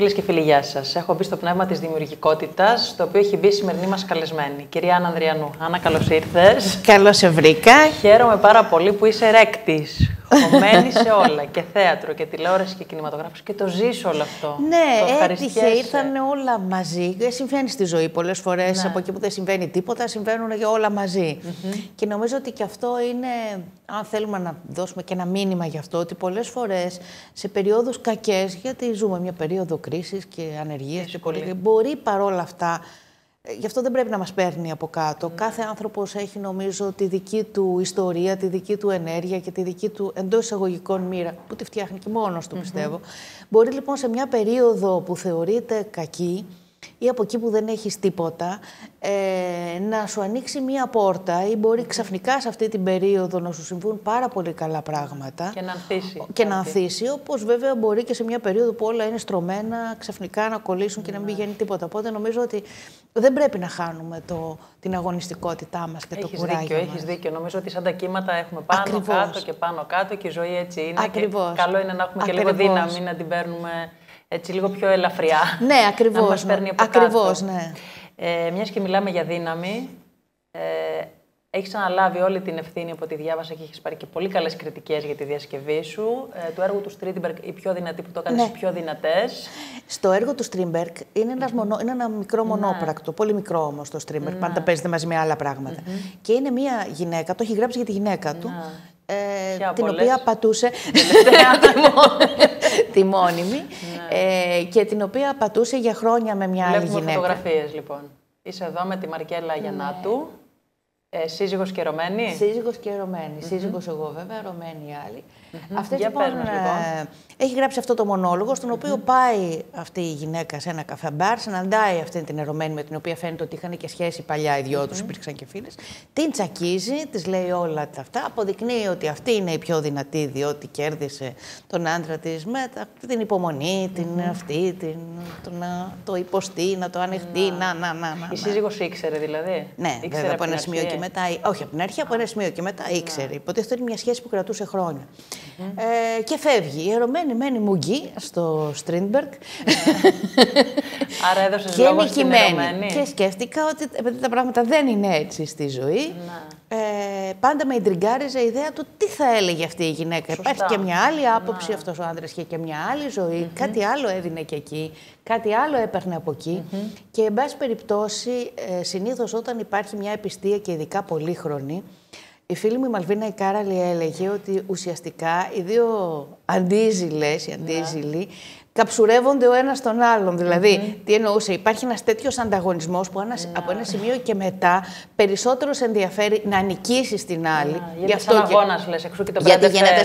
Φίλες και φίλοι, γεια σας. Έχω μπει στο πνεύμα της δημιουργικότητας, στο οποίο έχει μπει η σημερινή μας καλεσμένη, κυρία Άννα Ανδριανού. Άννα, καλώς ήρθες. Καλώς σε βρήκα. Χαίρομαι πάρα πολύ που είσαι ρέκτης. Χωμένη σε όλα, και θέατρο και τηλεόραση και κινηματογράφος, και το ζεις όλο αυτό. Ναι, έτυχε, ήρθαν όλα μαζί. Συμβαίνει στη ζωή πολλές φορές. Ναι. Από εκεί που δεν συμβαίνει τίποτα, συμβαίνουν και όλα μαζί. Και νομίζω ότι και αυτό είναι, αν θέλουμε να δώσουμε και ένα μήνυμα γι' αυτό, ότι πολλές φορές σε περιόδους κακές, γιατί ζούμε μια περίοδο κρίσης και ανεργίας και μπορεί παρόλα αυτά. Γι' αυτό δεν πρέπει να μας παίρνει από κάτω. Κάθε άνθρωπος έχει, νομίζω, τη δική του ιστορία, τη δική του ενέργεια και τη δική του εντός εισαγωγικών μοίρα, που τη φτιάχνει και μόνος του, πιστεύω. Μπορεί λοιπόν σε μια περίοδο που θεωρείται κακή ή από εκεί που δεν έχεις τίποτα, να σου ανοίξει μία πόρτα, ή μπορεί ξαφνικά σε αυτή την περίοδο να σου συμβούν πάρα πολύ καλά πράγματα. Και να ανθίσει. Και να ανθίσει, όπως βέβαια μπορεί και σε μια περίοδο που όλα είναι στρωμένα, ξαφνικά να κολλήσουν και να μην βγαίνει τίποτα. Οπότε νομίζω ότι δεν πρέπει να χάνουμε την αγωνιστικότητά μας και το κουράγιο μας. Έχεις δίκιο. Νομίζω ότι σαν τα κύματα έχουμε πάνω κάτω και πάνω κάτω, και η ζωή έτσι είναι. Ακριβώς. Και καλό είναι να έχουμε και λίγο δύναμη, να την παίρνουμε έτσι λίγο πιο ελαφριά. Ναι, ακριβώς. Να μας παίρνει από ακριβώς, κάτω. Ναι. Μιας και μιλάμε για δύναμη, έχεις αναλάβει όλη την ευθύνη από ό,τι διάβασα, και έχεις πάρει και πολύ καλές κριτικές για τη διασκευή σου. Το έργο του Strindberg, η πιο δυνατή που το έκανες, οι πιο δυνατές. Στο έργο του Strindberg είναι, είναι ένα μικρό μονόπρακτο, πολύ μικρό όμως το Strindberg, πάντα παίζεται μαζί με άλλα πράγματα. Και είναι μια γυναίκα, το έχει γράψει για τη γυναίκα του, την οποία πατούσε, τη μόνιμη, και την οποία πατούσε για χρόνια με μια άλλη γυναίκα. Βλέπουμε φωτογραφίες λοιπόν. Είσαι εδώ με τη Μαρκέλα Γιαννάτου, σύζυγος και ερωμένη. Σύζυγος και ερωμένη. Σύζυγος εγώ βέβαια, ερωμένη η άλλη. Αυτή λοιπόν, έχει γράψει αυτό το μονόλογο, στον οποίο πάει αυτή η γυναίκα σε ένα καφέ μπαρ, συναντάει αυτή την ερωμένη με την οποία φαίνεται ότι είχαν και σχέση παλιά οι δυο τους, υπήρξαν και φίλες. Την τσακίζει, της λέει όλα αυτά, αποδεικνύει ότι αυτή είναι η πιο δυνατή, διότι κέρδισε τον άντρα της με την υπομονή, την αυτή, το να το υποστεί, να το ανεχτεί, Η σύζυγος ήξερε δηλαδή. Ναι, βέβαια από ένα σημείο και μετά. Όχι από την αρχή, από ένα σημείο και μετά ήξερε. Υποτίθεται είναι μια σχέση που κρατούσε χρόνια. Και φεύγει. Η ερωμένη μένει μουγγί στο Strindberg. Άρα έδωσες λόγο στην ερωμένη. Και σκέφτηκα ότι επειδή τα πράγματα δεν είναι έτσι στη ζωή, πάντα με ιντριγκάριζε η ιδέα του τι θα έλεγε αυτή η γυναίκα. Υπάρχει και μια άλλη άποψη, αυτός ο άντρας είχε και μια άλλη ζωή, κάτι άλλο έδινε και εκεί, κάτι άλλο έπαιρνε από εκεί. Και εν πάση περιπτώσει, συνήθως όταν υπάρχει μια επιστία και ειδικά πολύχρονη, η φίλη μου η Μαλβίνα η Κάραλη έλεγε ότι ουσιαστικά οι δύο αντίζηλες, οι αντίζηλοι, καψουρεύονται ο ένας τον άλλον. Δηλαδή, τι εννοούσε, υπάρχει ένας τέτοιος ανταγωνισμός που από ένα σημείο και μετά περισσότερο σε ενδιαφέρει να νικήσεις την άλλη. Γιατί σαν αγώνας, λες, εξού και το γιατί γίνεται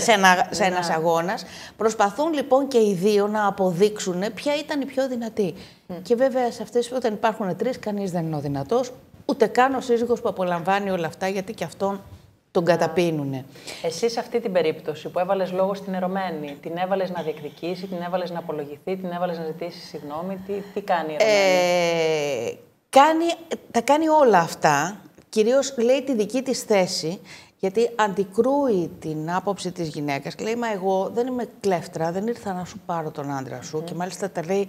σε ένας αγώνας. Προσπαθούν λοιπόν και οι δύο να αποδείξουν ποια ήταν η πιο δυνατή. Και βέβαια σε αυτές, όταν υπάρχουν τρεις, κανείς δεν είναι ο δυνατός, ούτε καν ο σύζυγος που απολαμβάνει όλα αυτά, γιατί και αυτόν τον καταπίνουνε. Εσύ σε αυτή την περίπτωση που έβαλες λόγο στην ερωμένη, την έβαλες να διεκδικήσει, την έβαλες να απολογηθεί, την έβαλες να ζητήσει συγγνώμη, τι κάνει η ερωμένη? Τα κάνει όλα αυτά, κυρίως λέει τη δική της θέση, γιατί αντικρούει την άποψη της γυναίκας και λέει, μα εγώ δεν είμαι κλέφτρα, δεν ήρθα να σου πάρω τον άντρα σου, και μάλιστα τα λέει.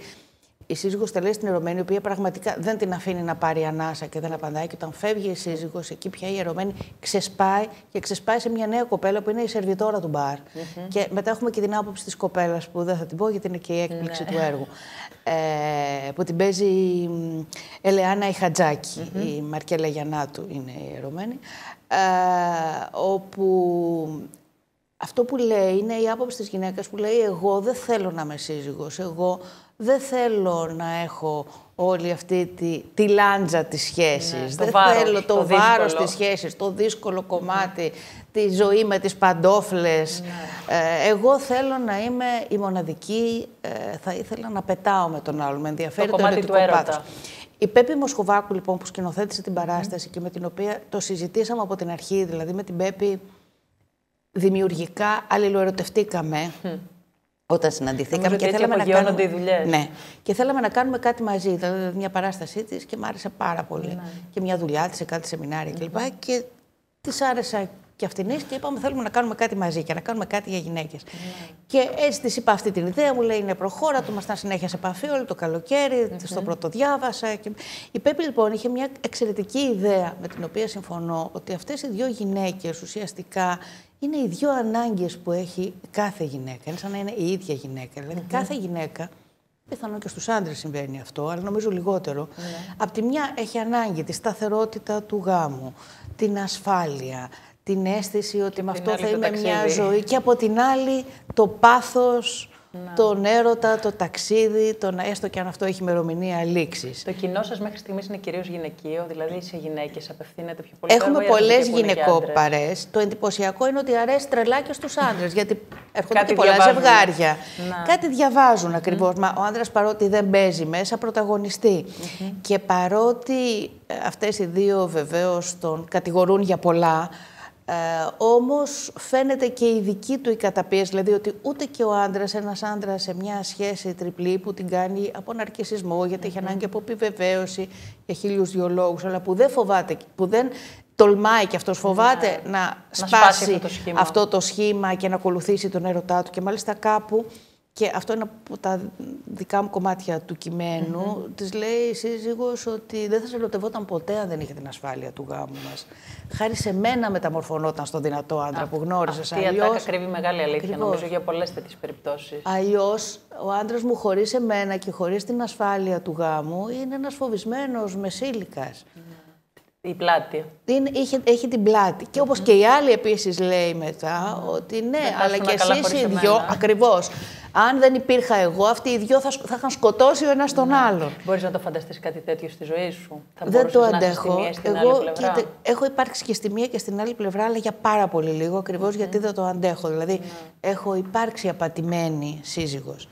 Η σύζυγος τα λέει στην ερωμένη, η οποία πραγματικά δεν την αφήνει να πάρει ανάσα και δεν απαντάει. Και όταν φεύγει η σύζυγος, εκεί πια η ερωμένη ξεσπάει σε μια νέα κοπέλα που είναι η σερβιτόρα του μπαρ. Και μετά έχουμε και την άποψη της κοπέλας, που δεν θα την πω γιατί είναι και η έκπληξη του έργου. Που την παίζει η Ελεάνα η Χατζάκη, η Μαρκέλα Γιαννάτου είναι η ερωμένη. Όπου αυτό που λέει είναι η άποψη της γυναίκας που λέει, εγώ δεν θέλω να είμαι σύζυγος, εγώ δεν θέλω να έχω όλη αυτή τη λάντζα της σχέσης. Δεν θέλω το βάρος της σχέσης, το δύσκολο κομμάτι, τη ζωή με τις παντόφλες. Εγώ θέλω να είμαι η μοναδική, θα ήθελα να πετάω με τον άλλον, με ενδιαφέρει το ερωτικό πάθος. Η Πέπη Μοσχοβάκου, λοιπόν, που σκηνοθέτησε την παράσταση και με την οποία το συζητήσαμε από την αρχή, δηλαδή με την Πέπη δημιουργικά αλληλοερωτευτήκαμε όταν συναντηθήκαμε και θέλαμε να κάνουμε δουλειές. Ναι. Και θέλαμε να κάνουμε κάτι μαζί, δηλαδή μια παράστασή της, και μ' άρεσε πάρα πολύ. Και μια δουλειά της σε κάτι σεμινάρια κλπ. Και της άρεσα και αυτινής και είπαμε θέλουμε να κάνουμε κάτι μαζί και να κάνουμε κάτι για γυναίκες. Και έτσι της είπα αυτή την ιδέα, μου λέει είναι προχώρα, του ήμασταν συνέχεια σε επαφή όλο το καλοκαίρι, στο πρώτο διάβασα. Και... Η Πέπη λοιπόν είχε μια εξαιρετική ιδέα με την οποία συμφωνώ, ότι αυτές οι δύο γυναίκες ουσιαστικά είναι οι δύο ανάγκες που έχει κάθε γυναίκα. Είναι σαν να είναι η ίδια γυναίκα. Δηλαδή κάθε γυναίκα, πιθανόν και στους άντρες συμβαίνει αυτό, αλλά νομίζω λιγότερο. Απ' τη μια έχει ανάγκη τη σταθερότητα του γάμου, την ασφάλεια, την αίσθηση ότι με αυτό θα είμαι μια ζωή και από την άλλη το πάθος, τον έρωτα, το ταξίδι, έστω και αν αυτό έχει ημερομηνία λήξης. Το κοινό σας μέχρι στιγμής είναι κυρίως γυναικείο, δηλαδή σε γυναίκες απευθύνεται πιο πολύ. Έχουμε πολλές γυναικόπαρες. Το εντυπωσιακό είναι ότι αρέσει τρελά και στους άντρες, γιατί έρχονται και πολλά ζευγάρια. Κάτι διαβάζουν ακριβώς. Μα ο άντρας παρότι δεν παίζει μέσα, πρωταγωνιστεί. Και παρότι αυτές οι δύο βεβαίως τον κατηγορούν για πολλά, όμως φαίνεται και η δική του η καταπίεση, δηλαδή ότι ούτε και ο άντρας, ένας άντρας σε μια σχέση τριπλή που την κάνει από ναρκισσισμό, γιατί έχει ανάγκη από επιβεβαίωση για 1002 λόγους, αλλά που δεν φοβάται, που δεν τολμάει και αυτός φοβάται να σπάσει αυτό το σχήμα και να ακολουθήσει τον έρωτά του και μάλιστα κάπου. Και αυτό είναι από τα δικά μου κομμάτια του κειμένου. Της λέει η σύζυγος ότι δεν θα σε ερωτευόταν ποτέ αν δεν είχε την ασφάλεια του γάμου μας. Χάρη σε μένα μεταμορφωνόταν στο δυνατό άντρα που γνώρισες. Αυτή η ατάκα κρύβει μεγάλη αλήθεια, νομίζω, για πολλές τέτοιες περιπτώσεις. Αλλιώς, ο άντρας μου χωρίς εμένα και χωρίς την ασφάλεια του γάμου είναι ένας φοβισμένος μεσήλικας. Η πλάτη. Έχει την πλάτη. Και όπως και η άλλη επίσης λέει μετά, ότι ναι, αλλά και εσείς οι δυο, ακριβώς. Αν δεν υπήρχα εγώ, αυτοί οι δυο θα είχαν σκοτώσει ο ένας τον άλλον. Μπορείς να το φανταστείς κάτι τέτοιο στη ζωή σου? Δεν το αντέχω. Έχω υπάρξει και στη μία και στην άλλη πλευρά, αλλά για πάρα πολύ λίγο, ακριβώς γιατί δεν το αντέχω. Δηλαδή, έχω υπάρξει απατημένη σύζυγος.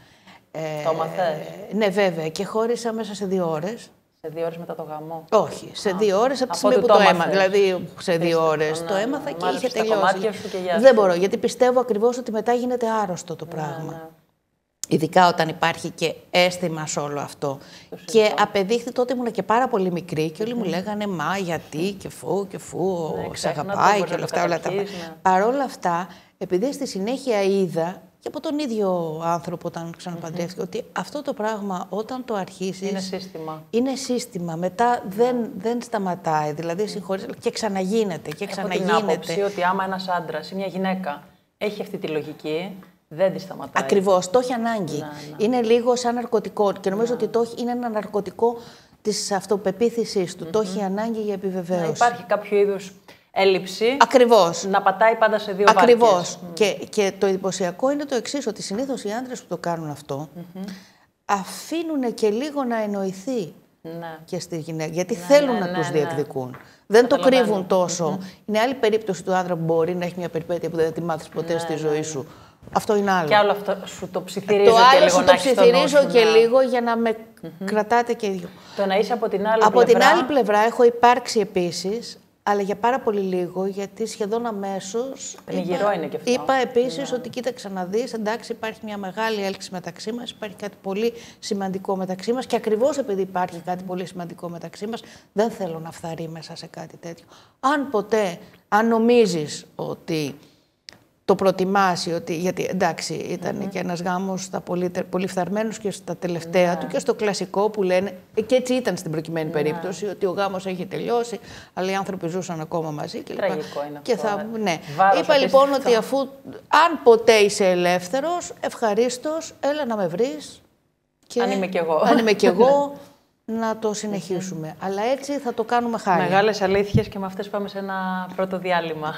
Το μαθαίνεις? Ναι, βέβαια. Και χώρισα μέσα σε 2 ώρες. Σε 2 ώρες μετά το γαμό? Όχι, σε 2 ώρες από τη στιγμή που το έμαθα. Δηλαδή, σε 2 ώρες το έμαθα και είχε τελειώσει. Δεν μπορώ, γιατί πιστεύω ακριβώς ότι μετά γίνεται άρρωστο το πράγμα. Ειδικά όταν υπάρχει και αίσθημα σε όλο αυτό. Και απεδείχθη, τότε ήμουν και πάρα πολύ μικρή και όλοι μου λέγανε μα γιατί και φου, σε αγαπάει και όλα αυτά. Παρ' όλα αυτά, επειδή στη συνέχεια είδα και από τον ίδιο άνθρωπο όταν ξαναπαντρεύτηκε, ότι αυτό το πράγμα όταν το αρχίσεις... Είναι σύστημα. Είναι σύστημα. Μετά δεν σταματάει. Δηλαδή συγχωρείς και ξαναγίνεται και ξαναγίνεται. Έχω την άποψη ότι άμα ένας άντρας ή μια γυναίκα έχει αυτή τη λογική, δεν τη σταματάει. Ακριβώς. Το έχει ανάγκη. Είναι λίγο σαν ναρκωτικό. Και νομίζω ότι είναι ένα ναρκωτικό της αυτοπεποίθησής του. Το έχει ανάγκη για επιβεβαίωση. Υπάρχει κάποιο είδους έλλειψη. Ακριβώς. Να πατάει πάντα σε 2 βάρκες. Ακριβώς. Και το εντυπωσιακό είναι το εξής, ότι συνήθως οι άντρες που το κάνουν αυτό αφήνουν και λίγο να εννοηθεί και στη γυναίκα. Γιατί θέλουν να τους διεκδικούν. Δεν το κρύβουν τόσο. Είναι άλλη περίπτωση του άντρα που μπορεί να έχει μια περιπέτεια που δεν τη μάθεις ποτέ στη ζωή σου. Αυτό είναι άλλο. Και άλλο αυτό σου το ψιθυρίζω το και άλλο λίγο. Σου το ψιθυρίζω και λίγο για να με κρατάτε και οι δυο. Το να είσαι από την άλλη πλευρά. Από την άλλη πλευρά έχω υπάρξει επίσης, αλλά για πάρα πολύ λίγο, γιατί σχεδόν αμέσως. Πνιγυρό είναι και αυτό. Είπα επίσης ότι κοίταξε να δεις, εντάξει, υπάρχει μια μεγάλη έλξη μεταξύ μας, υπάρχει κάτι πολύ σημαντικό μεταξύ μας και ακριβώς επειδή υπάρχει κάτι πολύ σημαντικό μεταξύ μας, δεν θέλω να φθαρεί μέσα σε κάτι τέτοιο. Αν ποτέ, αν νομίζεις ότι το προτιμάς, γιατί εντάξει, ήταν και ένας γάμος στα πολύ φθαρμένους και στα τελευταία του και στο κλασικό που λένε, και έτσι ήταν στην προκειμένη περίπτωση, ότι ο γάμος έχει τελειώσει, αλλά οι άνθρωποι ζούσαν ακόμα μαζί. Και τραγικό είναι και αυτό. Είπα λοιπόν ότι αφού, αν ποτέ είσαι ελεύθερος, ευχαρίστως, έλα να με βρεις. Και αν είμαι κι εγώ. Αν είμαι κι εγώ, να το συνεχίσουμε. Αλλά έτσι θα το κάνουμε χάρη. Μεγάλες αλήθειες και με αυτές πάμε σε ένα πρώτο διάλειμμα.